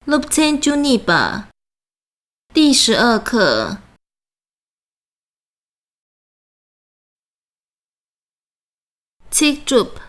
Lupten Juniba 第12课 Tikjup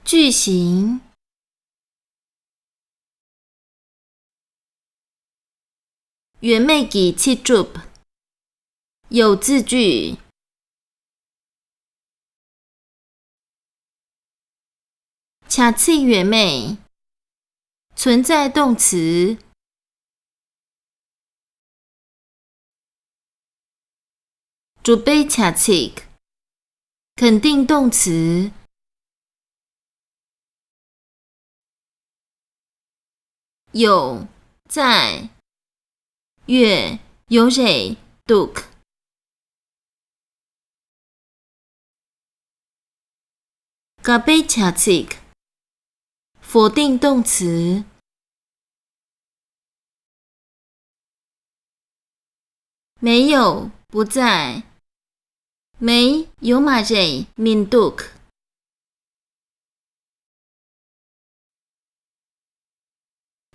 句型原妹给 Tikjup 有字句卡契原妹存在动词主备卡契肯定动词有在月有蕊 duk 嘎贝卡契否定动词没有不在没有马蕊 minduk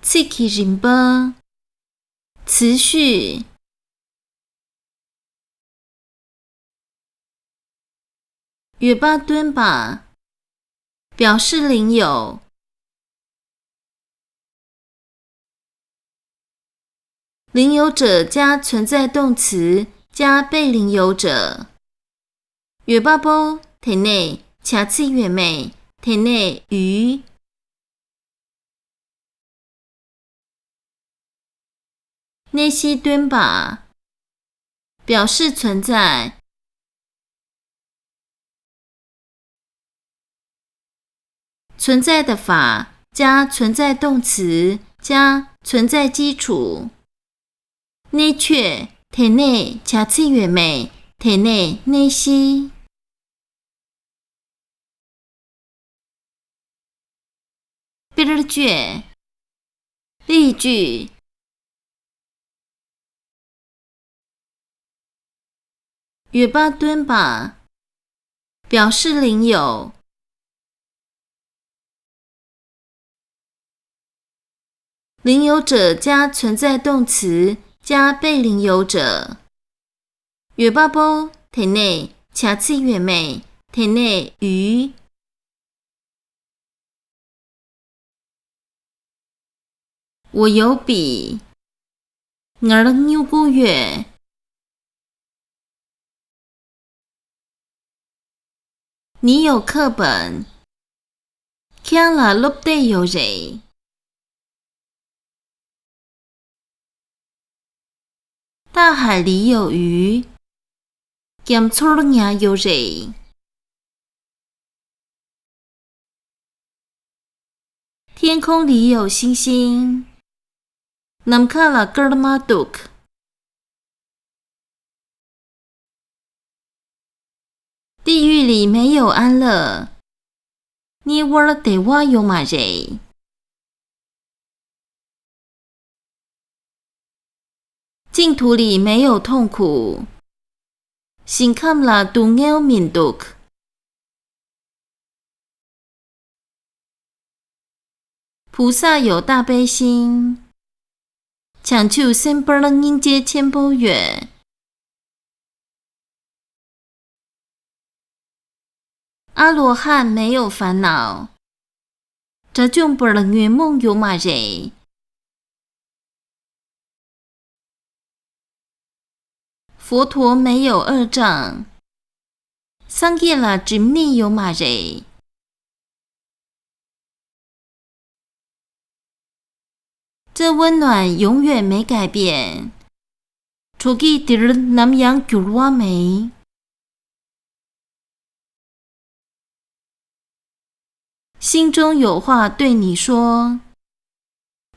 刺激人吧持续约巴敦吧表示领有领有者加存在动词加被领有者约巴波体内卡契约妹体内鱼内西敦吧表示存在存在的法加存在动词加存在基础内确体内卡契约妹体内内西比尔句例句约巴敦吧表示领有领有者加存在动词加被领有者约巴波体内卡契约妹体内鱼我有笔我牛古月你有课本看了录的有谁大海里有鱼咸醋牙有谁天空里有星星南卡拉格尔马杜克地狱里没有安乐你沃得瓦有马人净土里没有痛苦心看了杜牛民杜克菩萨有大悲心强求先不能迎接千波月阿罗汉没有烦恼这种不能圆梦有马人佛陀没有恶障桑耶拉只密有马人这温暖永远没改变除给敌人南洋九瓦梅心中有话对你说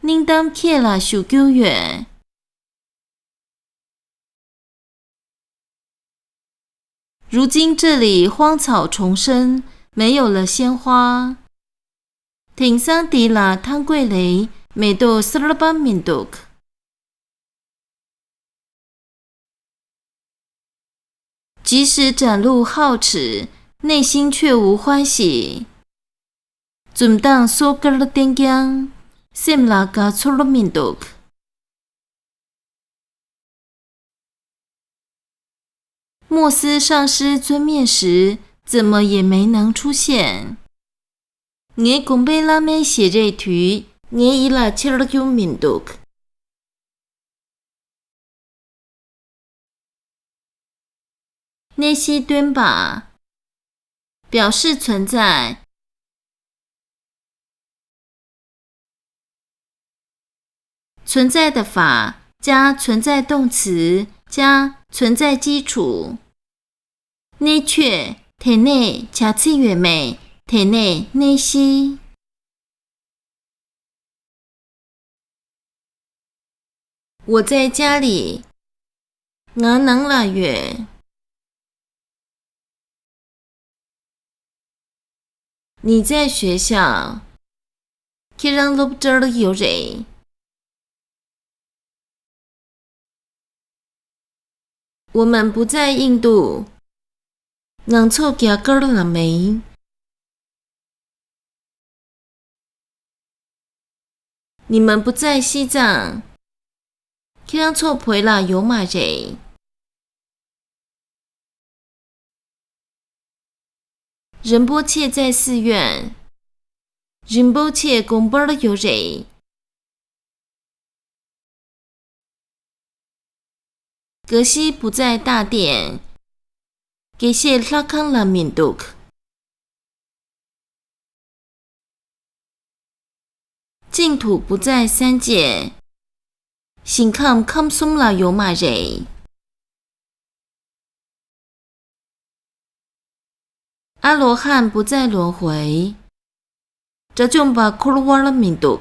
您当切了修救月如今这里荒草丛生没有了鲜花挺桑迪拉汤桂雷美豆斯拉巴民族即使展露皓齿内心却无欢喜准当说格了点江 Semlaga Solomindok。莫斯上师尊面时，怎么也没能出现。我公贝拉梅写这图，我伊拉切尔久民族。那些敦巴表示存在，存在的法加存在动词加存在基础。那却体内恰次元美。体内内息，我在家里，我能拉月。你在学校，去让录这儿有人。我们不在印度，能凑家个了没？你们不在西藏，去让错陪了有马人。仁波切在寺院，仁波切公班的有人。格西不在大殿，给些拉康了民族。净土不在三界，心康康松了有马人。阿罗汉不再轮回，这就把库鲁瓦了民族。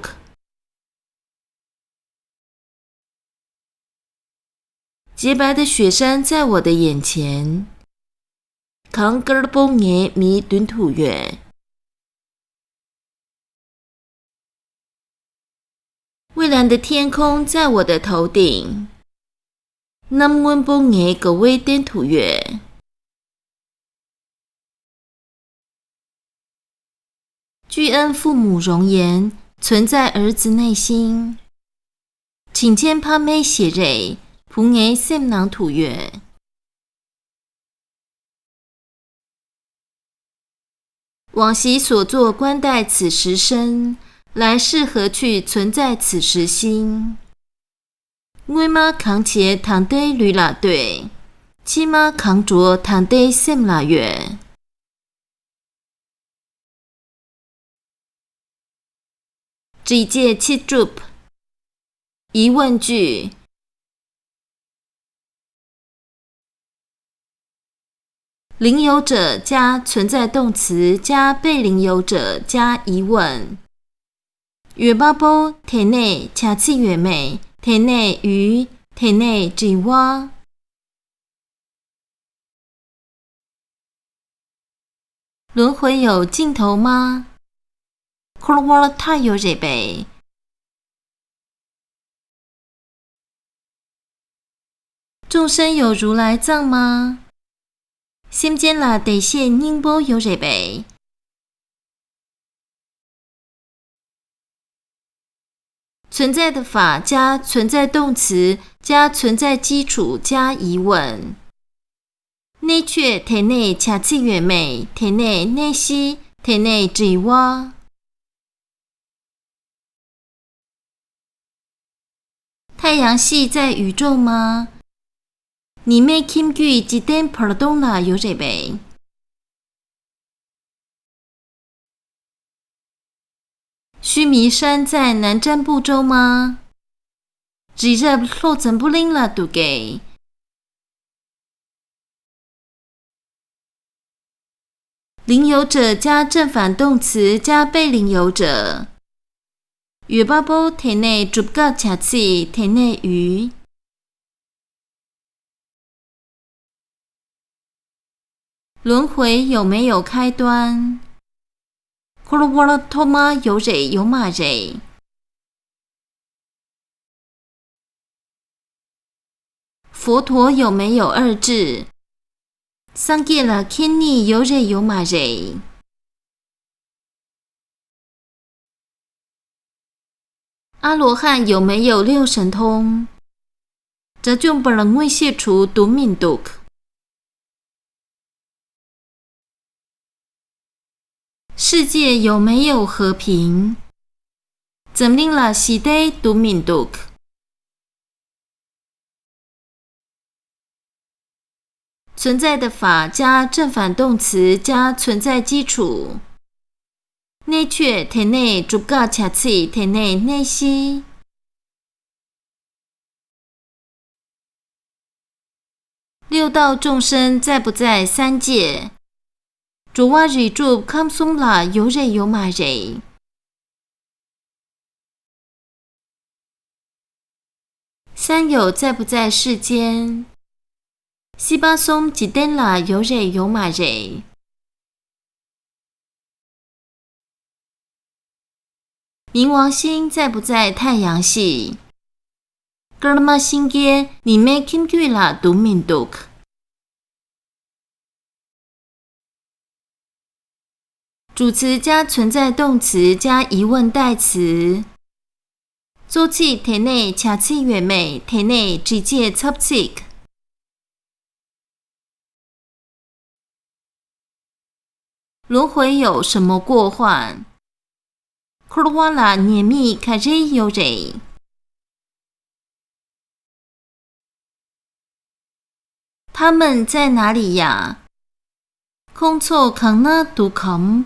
洁白的雪山在我的眼前，扛根儿崩耶米敦土月。蔚蓝的天空在我的头顶，南温崩耶个微颠土月。具恩父母容颜，存在儿子内心。请见帕梅写蕊，普耶sem囊土月。往昔所作观待此时身，来世何去存在此时心。我妈扛起堂弟驴拉队，起码扛着堂弟sem拉月。这届七主疑问句。领有者加存在动词加被领有者加疑问。月巴波体内恰次月美，体内鱼，体内只蛙。轮回有尽头吗？库鲁瓦太有这杯。众生有如来藏吗？心间啦得现宁波有这杯。存在的法加存在动词加存在基础加疑问。内却体内恰次元美，体内内息，体内只蛙。太阳系在宇宙吗？你妹 Kim 句几点 pardon 啦有这杯。须弥山在南瞻部洲吗？只热落成不灵了都给。领有者加正反动词加被领有者。月巴波体内主个恰次体内鱼。轮回有没有开端？库鲁瓦拉托玛有蕊有马蕊。佛陀有没有二智？桑杰拉肯尼有蕊有马蕊。阿罗汉有没有六神通？这就不能会卸除毒命毒。世界有没有和平？怎令了西得毒命毒？存在的法加正反动词加存在基础。内却体内逐个恰次体内内息。六道众生在不在三界？主哇瑞住康松啦有人有马人。三有在不在世间？西巴松几登啦有人有马人。冥王星在不在太阳系？格拉玛星界里面金句啦毒命毒。主词加存在动词加疑问代词。做起体内恰次月美体内直接插刺。轮回有什么过患？库鲁瓦拉涅密卡瑞有人。他们在哪里呀？空错康那杜康。